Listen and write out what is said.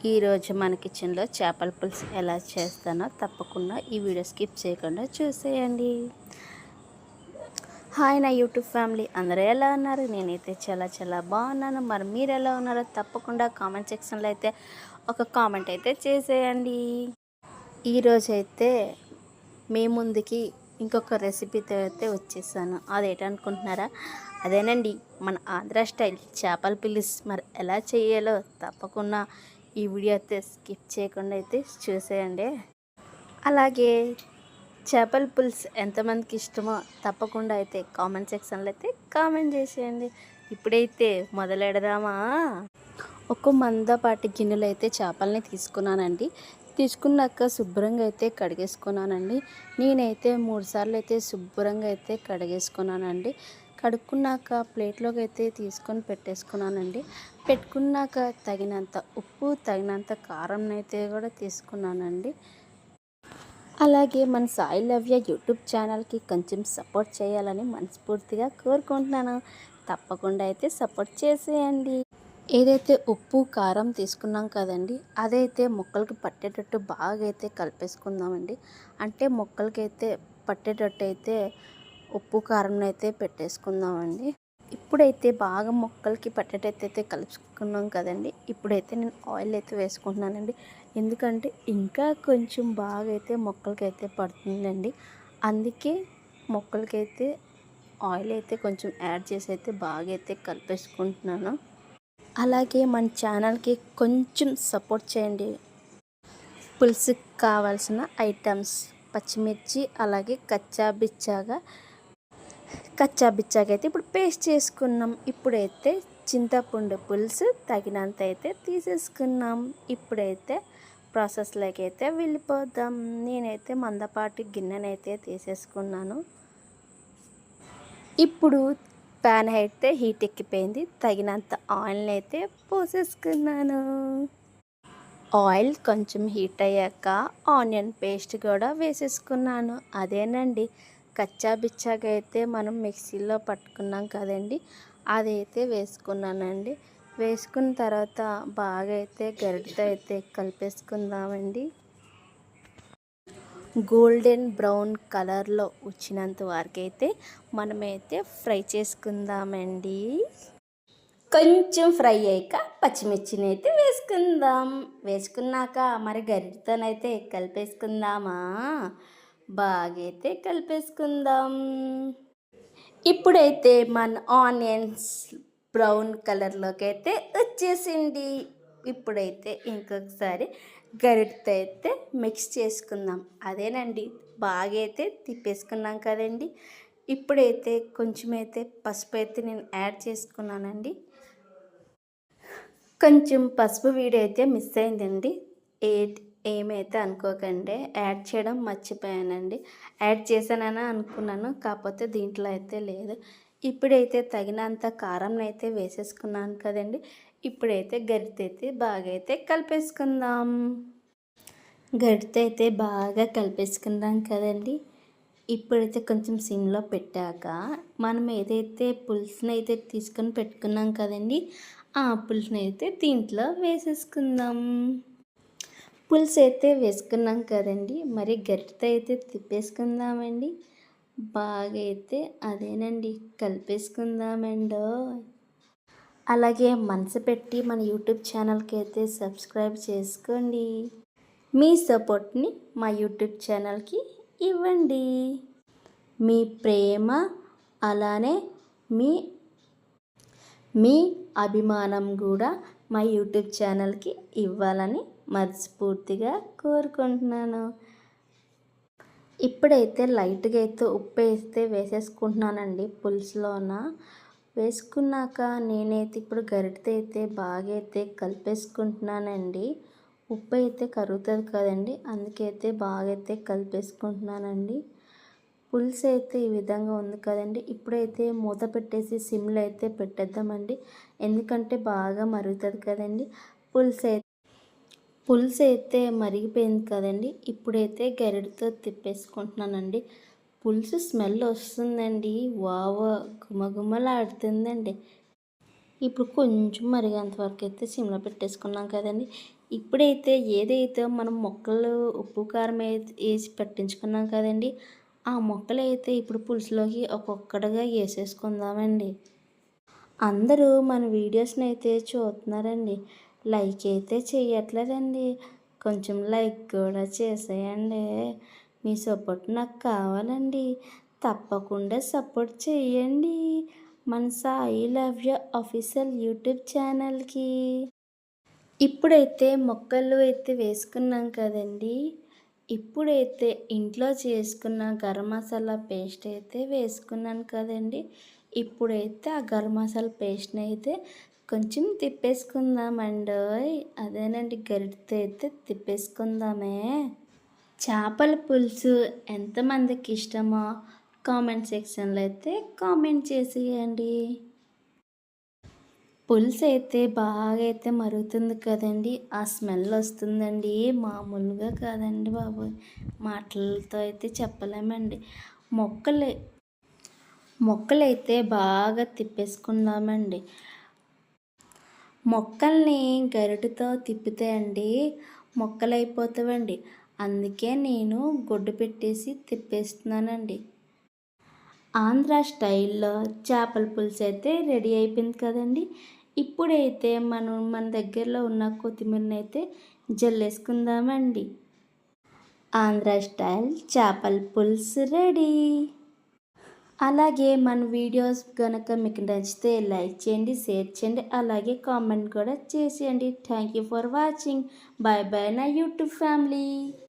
ఈరోజు మన కిచెన్లో చేపల పులుసు ఎలా చేస్తానో తప్పకుండా ఈ వీడియో స్కిప్ చేయకుండా చూసేయండి. హాయ్ నా యూట్యూబ్ ఫ్యామిలీ, అందరూ ఎలా ఉన్నారు? నేనైతే చాలా బాగున్నాను. మరి మీరు ఎలా ఉన్నారో తప్పకుండా కామెంట్ సెక్షన్లో అయితే ఒక కామెంట్ అయితే చేసేయండి. ఈరోజైతే మీ ముందుకి ఇంకొక రెసిపీతో అయితే వచ్చేసాను. అదేంటనుకుంటున్నారా? అదేనండి, మన ఆంధ్ర స్టైల్ చేపల పులుసు. మరి ఎలా చేయాలో తప్పకుండా ఈ వీడియో అయితే స్కిప్ చేయకుండా అయితే చూసేయండి. అలాగే చేపల పులుసు ఎంతమందికి ఇష్టమో తప్పకుండా అయితే కామెంట్ సెక్షన్లో అయితే కామెంట్ చేసేయండి. ఇప్పుడైతే మొదలెడదామా? ఒక మందపాటి గిన్నెలో అయితే చేపల్ని తీసుకున్నానండి. తీసుకున్నాక శుభ్రంగా అయితే కడిగేసుకున్నానండి. నేనైతే 3 సార్లు అయితే శుభ్రంగా అయితే కడిగేసుకున్నానండి. కడుక్కున్నాక ప్లేట్లోకి అయితే తీసుకొని పెట్టేసుకున్నానండి. పెట్టుకున్నాక తగినంత ఉప్పు, తగినంత కారం అయితే కూడా తీసుకున్నానండి. అలాగే మన సాయి లవ్య యూట్యూబ్ ఛానల్కి కొంచెం సపోర్ట్ చేయాలని మనస్ఫూర్తిగా కోరుకుంటున్నాను. తప్పకుండా అయితే సపోర్ట్ చేసేయండి. ఏదైతే ఉప్పు కారం తీసుకున్నాం కదండి, అదైతే ముక్కలకి పట్టేటట్టు బాగా అయితే కలిపేసుకుందామండి. అంటే ముక్కలకైతే పట్టేటట్టు అయితే ఉప్పు కారం అయితే పెట్టేసుకుందామండి. ఇప్పుడైతే బాగా ముక్కలకి పట్టేటట్టు అయితే కలుపుకున్నాం కదండి. ఇప్పుడైతే నేను ఆయిల్ అయితే వేసుకుంటున్నానండి. ఎందుకంటే ఇంకా కొంచెం బాగా అయితే ముక్కలకైతే పడుతుందండి. అందుకే ముక్కలకైతే ఆయిల్ అయితే కొంచెం యాడ్ చేసి అయితే బాగా అయితే కలిపేసుకుంటున్నాను. అలాగే మన ఛానల్కి కొంచెం సపోర్ట్ చేయండి. పులుసుకి కావాల్సిన ఐటమ్స్ పచ్చిమిర్చి, అలాగే కచ్చాబిచ్చాగా అయితే ఇప్పుడు పేస్ట్ చేసుకున్నాం. ఇప్పుడైతే చింతపండు పులుసు తగినంత అయితే తీసేసుకున్నాం. ఇప్పుడైతే ప్రాసెస్లోకి అయితే వెళ్ళిపోదాం. నేనైతే మందపాటి గిన్నెనైతే తీసేసుకున్నాను. ఇప్పుడు ప్యాన్ అయితే హీట్ ఎక్కిపోయింది. తగినంత ఆయిల్ని అయితే పోసేసుకున్నాను. ఆయిల్ కొంచెం హీట్ అయ్యాక ఆనియన్ పేస్ట్ కూడా వేసేసుకున్నాను. అదేనండి, కచ్చాబిచ్చాగా అయితే మనం మిక్సీలో పట్టుకున్నాం కదండి, అదైతే వేసుకున్నానండి. వేసుకున్న తర్వాత బాగా అయితే గరిటెతో అయితే కలిపేసుకుందామండి. గోల్డెన్ బ్రౌన్ కలర్లో వచ్చినంత వరకు అయితే మనమైతే ఫ్రై చేసుకుందామండి. కొంచెం ఫ్రై అయ్యాక పచ్చిమిర్చిని అయితే వేసుకుందాం. వేసుకున్నాక మరి గరిటెతోనైతే కలిపేసుకుందామా? బాగా అయితే కలిపేసుకుందాం. ఇప్పుడైతే మన ఆనియన్స్ బ్రౌన్ కలర్లోకి అయితే వచ్చేసింది. ఇప్పుడైతే ఇంకొకసారి గరిటెతో అయితే మిక్స్ చేసుకుందాం. అదేనండి, బాగా అయితే తిప్పేసుకున్నాం కదండి. ఇప్పుడైతే కొంచెం అయితే పసుపు అయితే నేను యాడ్ చేసుకున్నానండి. కొంచెం పసుపు వీడియో అయితే మిస్ అయిందండి. ఏమైతే అనుకోకండి, యాడ్ చేయడం మర్చిపోయానండి. యాడ్ చేశానని అనుకున్నాను, కాకపోతే దీంట్లో అయితే లేదు. ఇప్పుడైతే తగినంత కారం అయితే వేసేసుకున్నాను కదండి. ఇప్పుడైతే గరిటె అయితే బాగా అయితే కలిపేసుకుందాం. గరిటె అయితే బాగా కలిపేసుకుందాం కదండి. ఇప్పుడైతే కొంచెం సిమ్లో పెట్టాక మనం ఏదైతే పులుసుని అయితే తీసుకొని పెట్టుకున్నాం కదండి, ఆ పులుసుని అయితే దీంట్లో వేసేసుకుందాం. పులుసు అయితే వేసుకున్నాం కదండి, మరి గరిటెతో అయితే తిప్పేసుకుందామండి. బాగా అయితే అదేనండి కలిపేసుకుందామండో. అలాగే మనసు పెట్టి మన యూట్యూబ్ ఛానల్కి అయితే సబ్స్క్రైబ్ చేసుకోండి. మీ సపోర్ట్ని మా యూట్యూబ్ ఛానల్కి ఇవ్వండి. మీ ప్రేమ అలానే మీ అభిమానం కూడా మా యూట్యూబ్ ఛానల్కి ఇవ్వాలని మనస్ఫూర్తిగా కోరుకుంటున్నాను. ఇప్పుడైతే లైట్గా అయితే ఉప్పు వేసేసుకుంటున్నానండి పులుసులోన. వేసుకున్నాక నేనైతే ఇప్పుడు గరిటెతో అయితే బాగా అయితే కలిపేసుకుంటున్నానండి. ఉప్పు అయితే కరుగుతుంది కదండి, అందుకైతే బాగా అయితే కలిపేసుకుంటున్నానండి. పులుసు అయితే ఈ విధంగా ఉంది కదండి. ఇప్పుడైతే మూత పెట్టేసి సిమ్లో అయితే పెట్టేద్దామండి. ఎందుకంటే బాగా మరుగుతుంది కదండి. పులుసు అయితే మరిగిపోయింది కదండి. ఇప్పుడైతే గరిటెతో తిప్పేసుకుంటున్నానండి. పులుసు స్మెల్ వస్తుందండి. వావ్, గుమగుమలాడుతుందండి. ఇప్పుడు కొంచెం మరిగేంత వరకు అయితే సిమ్లో పెట్టేసుకున్నాం కదండి. ఇప్పుడైతే ఏదైతే మనం మొక్కలు ఉప్పు కారం వేసి పట్టించుకున్నాం కదండి, ఆ మొక్కలైతే ఇప్పుడు పులుసులోకి ఒక్కొక్కటిగా వేసేసుకుందామండి. అందరూ మన వీడియోస్ని అయితే చూస్తున్నారండి, లైక్ అయితే చేయట్లేదండి. కొంచెం లైక్ కూడా చేసేయండి. మీ సపోర్ట్ నాకు కావాలండి. తప్పకుండా సపోర్ట్ చేయండి మన సాయి లవ్య అఫీషియల్ యూట్యూబ్ ఛానల్కి. ఇప్పుడైతే మొక్కలు అయితే వేసుకున్నాం కదండి, ఇప్పుడైతే ఇంట్లో చేసుకున్న గరం మసాలా పేస్ట్ అయితే వేసుకున్నాను కదండి. ఇప్పుడైతే ఆ గరం మసాలా పేస్ట్ని అయితే కొంచెం తిప్పేసుకుందామండోయ్. అదేనండి, గరిటెతో అయితే తిప్పేసుకుందామే. చేపల పులుసు ఎంతమందికి ఇష్టమో కామెంట్ సెక్షన్లో అయితే కామెంట్ చేసేయండి. పులుసు అయితే బాగా అయితే మరుగుతుంది కదండి, ఆ స్మెల్ వస్తుందండి, మామూలుగా కాదండి బాబు, మాటలతో అయితే చెప్పలేమండి. మొక్కలు మొక్కలైతే బాగా తిప్పేసుకుందామండి. మొక్కల్ని గరిటెతో తిప్పితే అండి మొక్కలు అయిపోతావండి. అందుకే నేను గుడ్డు పెట్టేసి తిప్పేస్తున్నానండి. ఆంధ్ర స్టైల్లో చేపల పులుసు అయితే రెడీ అయిపోయింది కదండి. ఇప్పుడైతే మన దగ్గరలో ఉన్న కొత్తిమీరని అయితే జల్లేసుకుందామండి. ఆంధ్ర స్టైల్ చేపల పులుసు రెడీ. అలాగే మన వీడియోస్ కనుక మీకు నచ్చితే లైక్ చేయండి, షేర్ చేయండి, అలాగే కామెంట్ కూడా చేసేయండి. Thank you for watching. Bye bye నా యూట్యూబ్ ఫ్యామిలీ.